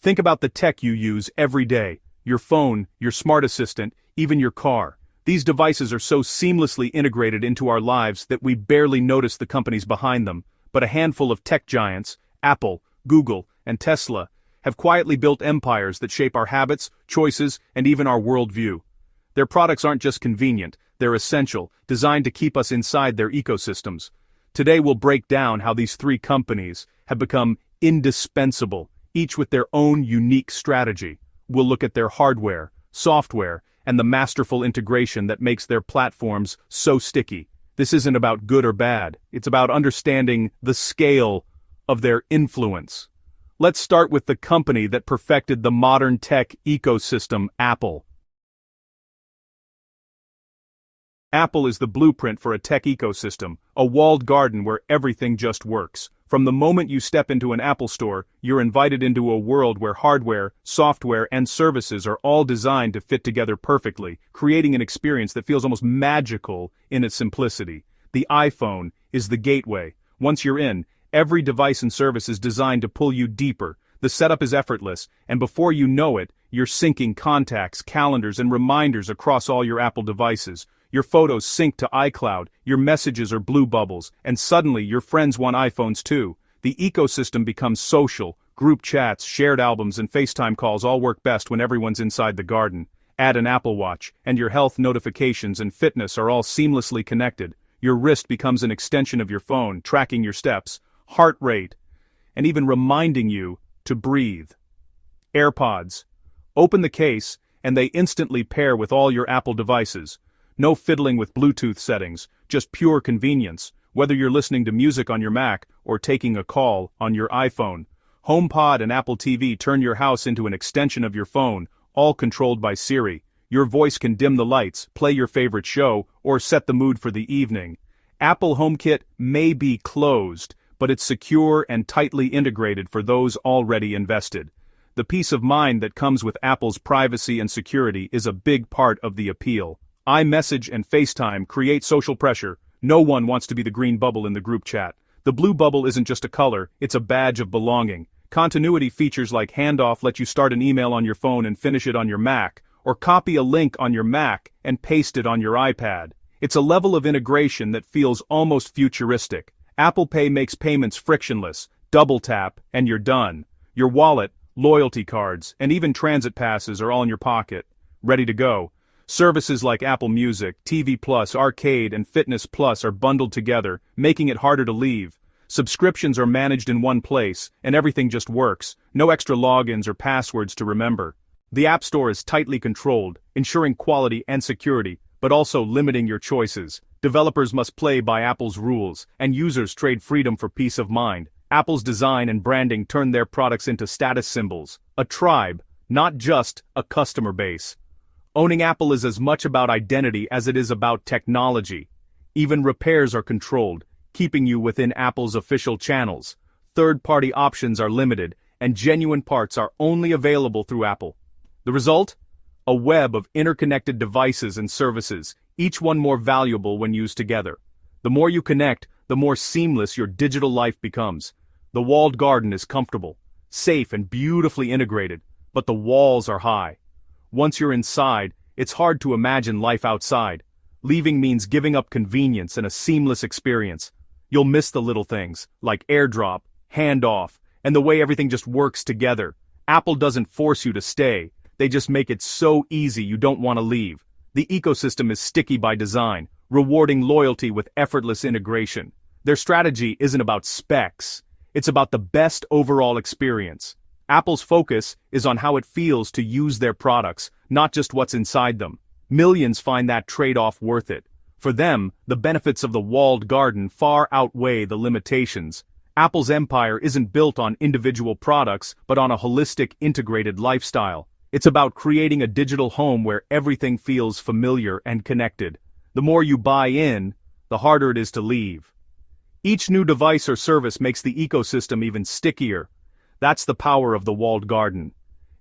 Think about the tech you use every day: your phone, your smart assistant, even your car. These devices are so seamlessly integrated into our lives that we barely notice the companies behind them, but a handful of tech giants, Apple, Google, and Tesla, have quietly built empires that shape our habits, choices, and even our worldview. Their products aren't just convenient, they're essential, designed to keep us inside their ecosystems. Today we'll break down how these three companies have become indispensable, each with their own unique strategy. We'll look at their hardware, software, and the masterful integration that makes their platforms so sticky. This isn't about good or bad, it's about understanding the scale of their influence. Let's start with the company that perfected the modern tech ecosystem, Apple. Apple is the blueprint for a tech ecosystem, a walled garden where everything just works. From the moment you step into an Apple store, you're invited into a world where hardware, software, and services are all designed to fit together perfectly, creating an experience that feels almost magical in its simplicity. The iPhone is the gateway. Once you're in, every device and service is designed to pull you deeper. The setup is effortless, and before you know it, you're syncing contacts, calendars, and reminders across all your Apple devices. Your photos sync to iCloud, your messages are blue bubbles, and suddenly your friends want iPhones too. The ecosystem becomes social, group chats, shared albums, and FaceTime calls all work best when everyone's inside the garden. Add an Apple Watch, and your health notifications and fitness are all seamlessly connected. Your wrist becomes an extension of your phone, tracking your steps, heart rate, and even reminding you to breathe. AirPods. Open the case, and they instantly pair with all your Apple devices. No fiddling with Bluetooth settings, just pure convenience, whether you're listening to music on your Mac or taking a call on your iPhone. HomePod and Apple TV turn your house into an extension of your phone, all controlled by Siri. Your voice can dim the lights, play your favorite show, or set the mood for the evening. Apple HomeKit may be closed, but it's secure and tightly integrated for those already invested. The peace of mind that comes with Apple's privacy and security is a big part of the appeal. iMessage and FaceTime create social pressure. No one wants to be the green bubble in the group chat. The blue bubble isn't just a color, it's a badge of belonging. Continuity features like Handoff let you start an email on your phone and finish it on your Mac, or copy a link on your Mac and paste it on your iPad. It's a level of integration that feels almost futuristic. Apple Pay makes payments frictionless. Double tap, and you're done. Your wallet, loyalty cards, and even transit passes are all in your pocket, ready to go. Services like Apple Music, TV Plus, Arcade, and Fitness Plus are bundled together, making it harder to leave. Subscriptions are managed in one place, and everything just works. No extra logins or passwords to remember. The App Store is tightly controlled, ensuring quality and security, but also limiting your choices. Developers must play by Apple's rules, and users trade freedom for peace of mind. Apple's design and branding turn their products into status symbols, a tribe, not just a customer base. Owning Apple is as much about identity as it is about technology. Even repairs are controlled, keeping you within Apple's official channels. Third-party options are limited, and genuine parts are only available through Apple. The result? A web of interconnected devices and services, each one more valuable when used together. The more you connect, the more seamless your digital life becomes. The walled garden is comfortable, safe, and beautifully integrated, but the walls are high. Once you're inside, it's hard to imagine life outside. Leaving means giving up convenience and a seamless experience. You'll miss the little things, like AirDrop, Handoff, and the way everything just works together. Apple doesn't force you to stay, they just make it so easy you don't want to leave. The ecosystem is sticky by design, rewarding loyalty with effortless integration. Their strategy isn't about specs, it's about the best overall experience. Apple's focus is on how it feels to use their products, not just what's inside them. Millions find that trade-off worth it. For them, the benefits of the walled garden far outweigh the limitations. Apple's empire isn't built on individual products, but on a holistic, integrated lifestyle. It's about creating a digital home where everything feels familiar and connected. The more you buy in, the harder it is to leave. Each new device or service makes the ecosystem even stickier. That's the power of the walled garden.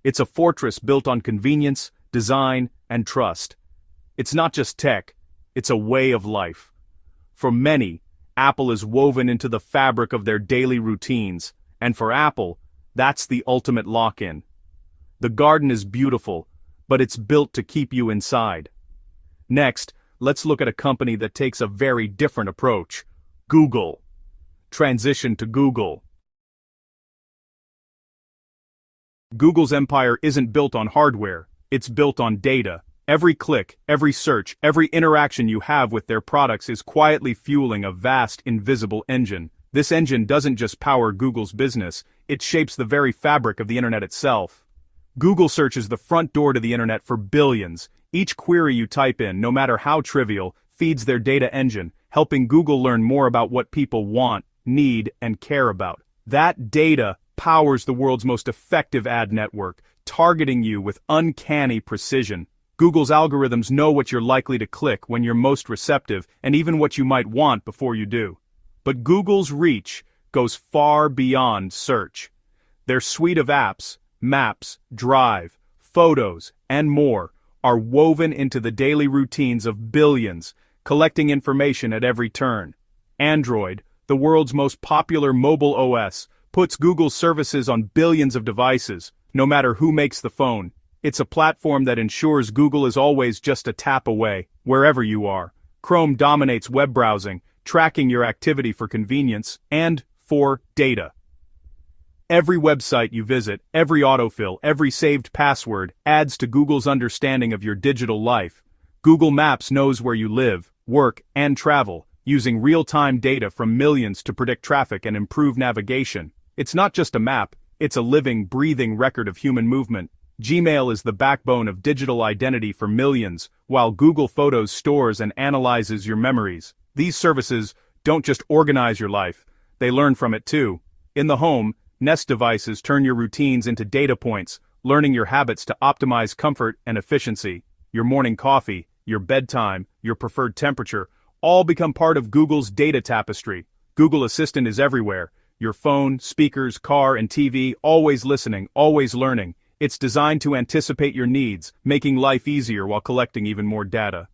It's a fortress built on convenience, design, and trust. It's not just tech, it's a way of life. For many, Apple is woven into the fabric of their daily routines, and for Apple, that's the ultimate lock-in. The garden is beautiful, but it's built to keep you inside. Next, let's look at a company that takes a very different approach. Google. Transition to Google. Google's empire isn't built on hardware, it's built on data. Every click, every search, every interaction you have with their products is quietly fueling a vast, invisible engine. This engine doesn't just power Google's business, it shapes the very fabric of the internet itself. Google search is the front door to the internet for billions. Each query you type in, no matter how trivial, feeds their data engine, helping Google learn more about what people want, need, and care about. That data powers the world's most effective ad network, targeting you with uncanny precision. Google's algorithms know what you're likely to click when you're most receptive, and even what you might want before you do. But Google's reach goes far beyond search. Their suite of apps, Maps, Drive, Photos, and more are woven into the daily routines of billions, collecting information at every turn. Android, the world's most popular mobile OS, puts Google's services on billions of devices, no matter who makes the phone. It's a platform that ensures Google is always just a tap away, wherever you are. Chrome dominates web browsing, tracking your activity for convenience and for data. Every website you visit, every autofill, every saved password adds to Google's understanding of your digital life. Google Maps knows where you live, work, and travel, using real-time data from millions to predict traffic and improve navigation. It's not just a map, it's a living, breathing record of human movement. Gmail is the backbone of digital identity for millions, while Google Photos stores and analyzes your memories. These services don't just organize your life, they learn from it too. In the home, Nest devices turn your routines into data points, learning your habits to optimize comfort and efficiency. Your morning coffee, your bedtime, your preferred temperature, all become part of Google's data tapestry. Google Assistant is everywhere. Your phone, speakers, car, and TV, always listening, always learning. It's designed to anticipate your needs, making life easier while collecting even more data.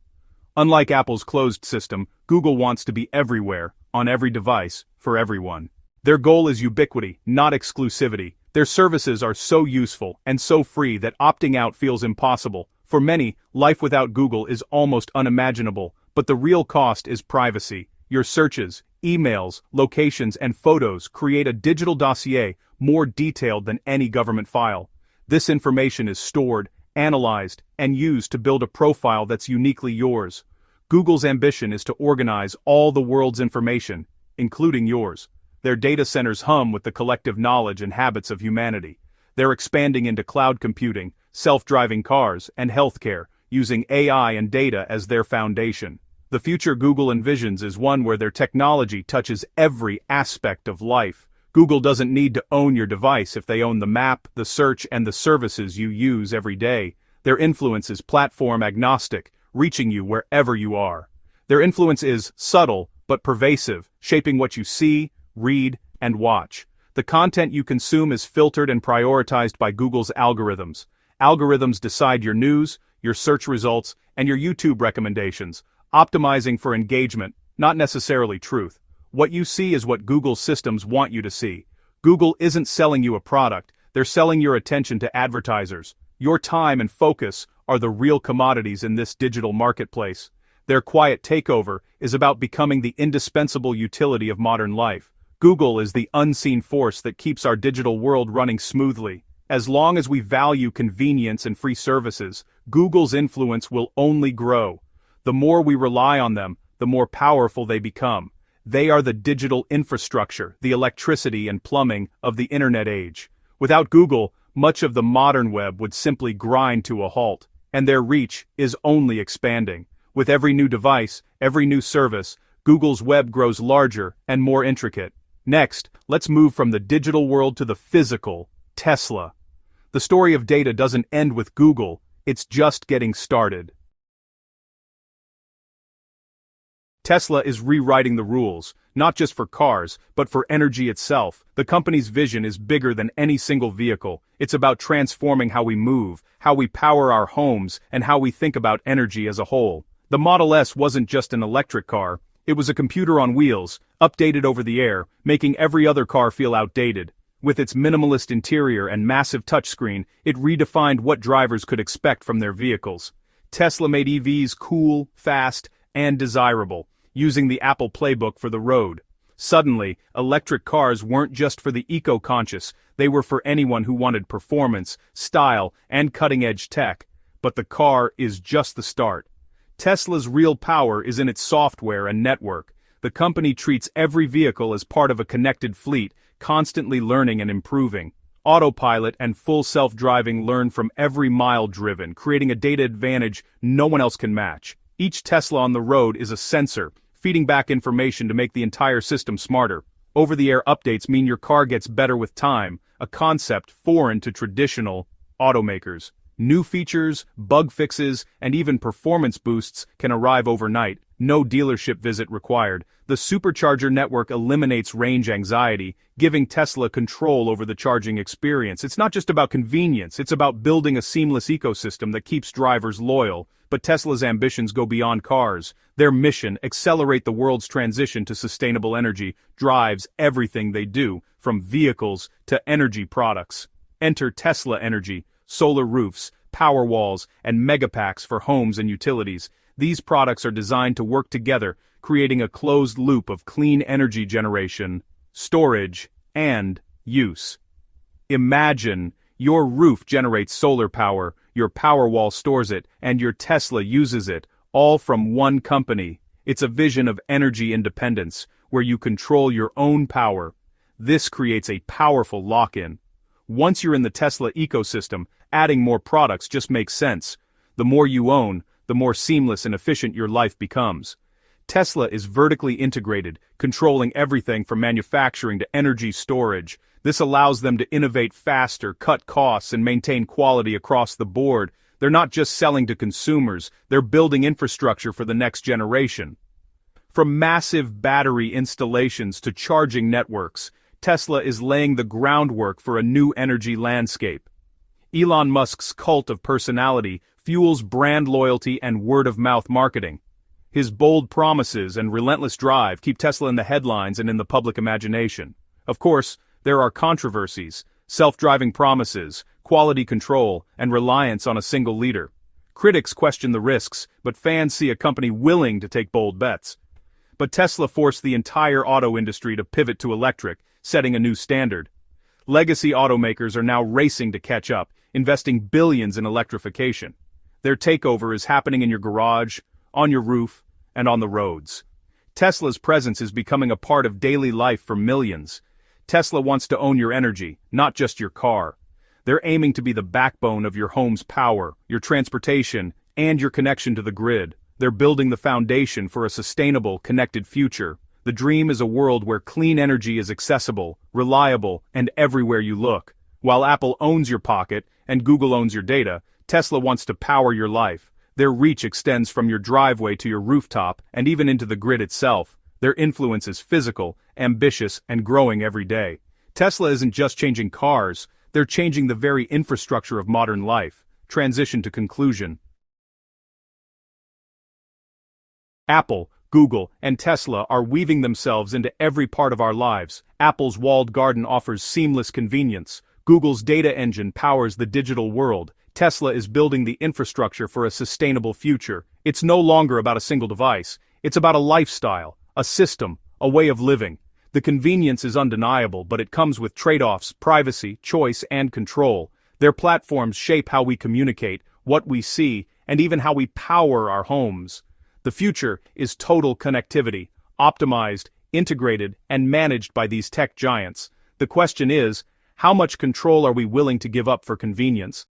Unlike Apple's closed system, Google wants to be everywhere, on every device, for everyone. Their goal is ubiquity, not exclusivity. Their services are so useful and so free that opting out feels impossible. For many, life without Google is almost unimaginable, but the real cost is privacy. Your searches, emails, locations, and photos create a digital dossier more detailed than any government file. This information is stored, analyzed, and used to build a profile that's uniquely yours. Google's ambition is to organize all the world's information, including yours. Their data centers hum with the collective knowledge and habits of humanity. They're expanding into cloud computing, self-driving cars, and healthcare, using AI and data as their foundation. The future Google envisions is one where their technology touches every aspect of life. Google doesn't need to own your device if they own the map, the search, and the services you use every day. Their influence is platform agnostic, reaching you wherever you are. Their influence is subtle but pervasive, shaping what you see, read, and watch. The content you consume is filtered and prioritized by Google's algorithms. Algorithms decide your news, your search results, and your YouTube recommendations, optimizing for engagement, not necessarily truth. What you see is what Google's systems want you to see. Google isn't selling you a product, they're selling your attention to advertisers. Your time and focus are the real commodities in this digital marketplace. Their quiet takeover is about becoming the indispensable utility of modern life. Google is the unseen force that keeps our digital world running smoothly. As long as we value convenience and free services, Google's influence will only grow. The more we rely on them, the more powerful they become. They are the digital infrastructure, the electricity and plumbing of the internet age. Without Google, much of the modern web would simply grind to a halt, and their reach is only expanding. With every new device, every new service, Google's web grows larger and more intricate. Next, let's move from the digital world to the physical, Tesla. The story of data doesn't end with Google, it's just getting started. Tesla is rewriting the rules, not just for cars, but for energy itself. The company's vision is bigger than any single vehicle. It's about transforming how we move, how we power our homes, and how we think about energy as a whole. The Model S wasn't just an electric car, it was a computer on wheels, updated over the air, making every other car feel outdated. With its minimalist interior and massive touchscreen, it redefined what drivers could expect from their vehicles. Tesla made EVs cool, fast, and desirable, using the Apple playbook for the road. Suddenly, electric cars weren't just for the eco-conscious, they were for anyone who wanted performance, style, and cutting-edge tech. But the car is just the start. Tesla's real power is in its software and network. The company treats every vehicle as part of a connected fleet, constantly learning and improving. Autopilot and full self-driving learn from every mile driven, creating a data advantage no one else can match. Each Tesla on the road is a sensor, feeding back information to make the entire system smarter. Over-the-air updates mean your car gets better with time, a concept foreign to traditional automakers. New features, bug fixes, and even performance boosts can arrive overnight, no dealership visit required. The supercharger network eliminates range anxiety, giving Tesla control over the charging experience. It's not just about convenience, it's about building a seamless ecosystem that keeps drivers loyal. But Tesla's ambitions go beyond cars. Their mission, accelerate the world's transition to sustainable energy, drives everything they do, from vehicles to energy products. Enter Tesla Energy. Solar roofs, power walls, and megapacks for homes and utilities. These products are designed to work together, creating a closed loop of clean energy generation, storage, and use. Imagine your roof generates solar power, your power wall stores it, and your Tesla uses it, all from one company. It's a vision of energy independence, where you control your own power. This creates a powerful lock-in. Once you're in the Tesla ecosystem, adding more products just makes sense. The more you own, the more seamless and efficient your life becomes. Tesla is vertically integrated, controlling everything from manufacturing to energy storage. This allows them to innovate faster, cut costs, and maintain quality across the board. They're not just selling to consumers, they're building infrastructure for the next generation. From massive battery installations to charging networks, Tesla is laying the groundwork for a new energy landscape. Elon Musk's cult of personality fuels brand loyalty and word-of-mouth marketing. His bold promises and relentless drive keep Tesla in the headlines and in the public imagination. Of course, there are controversies, self-driving promises, quality control, and reliance on a single leader. Critics question the risks, but fans see a company willing to take bold bets. But Tesla forced the entire auto industry to pivot to electric, setting a new standard. Legacy automakers are now racing to catch up, investing billions in electrification. Their takeover is happening in your garage, on your roof, and on the roads. Tesla's presence is becoming a part of daily life for millions. Tesla wants to own your energy, not just your car. They're aiming to be the backbone of your home's power, your transportation, and your connection to the grid. They're building the foundation for a sustainable, connected future. The dream is a world where clean energy is accessible, reliable, and everywhere you look. While Apple owns your pocket and Google owns your data, Tesla wants to power your life. Their reach extends from your driveway to your rooftop and even into the grid itself. Their influence is physical, ambitious, and growing every day. Tesla isn't just changing cars, they're changing the very infrastructure of modern life. Transition to conclusion. Apple, Google, and Tesla are weaving themselves into every part of our lives. Apple's walled garden offers seamless convenience. Google's data engine powers the digital world. Tesla is building the infrastructure for a sustainable future. It's no longer about a single device. It's about a lifestyle, a system, a way of living. The convenience is undeniable, but it comes with trade-offs, privacy, choice, and control. Their platforms shape how we communicate, what we see, and even how we power our homes. The future is total connectivity, optimized, integrated, and managed by these tech giants. The question is, how much control are we willing to give up for convenience?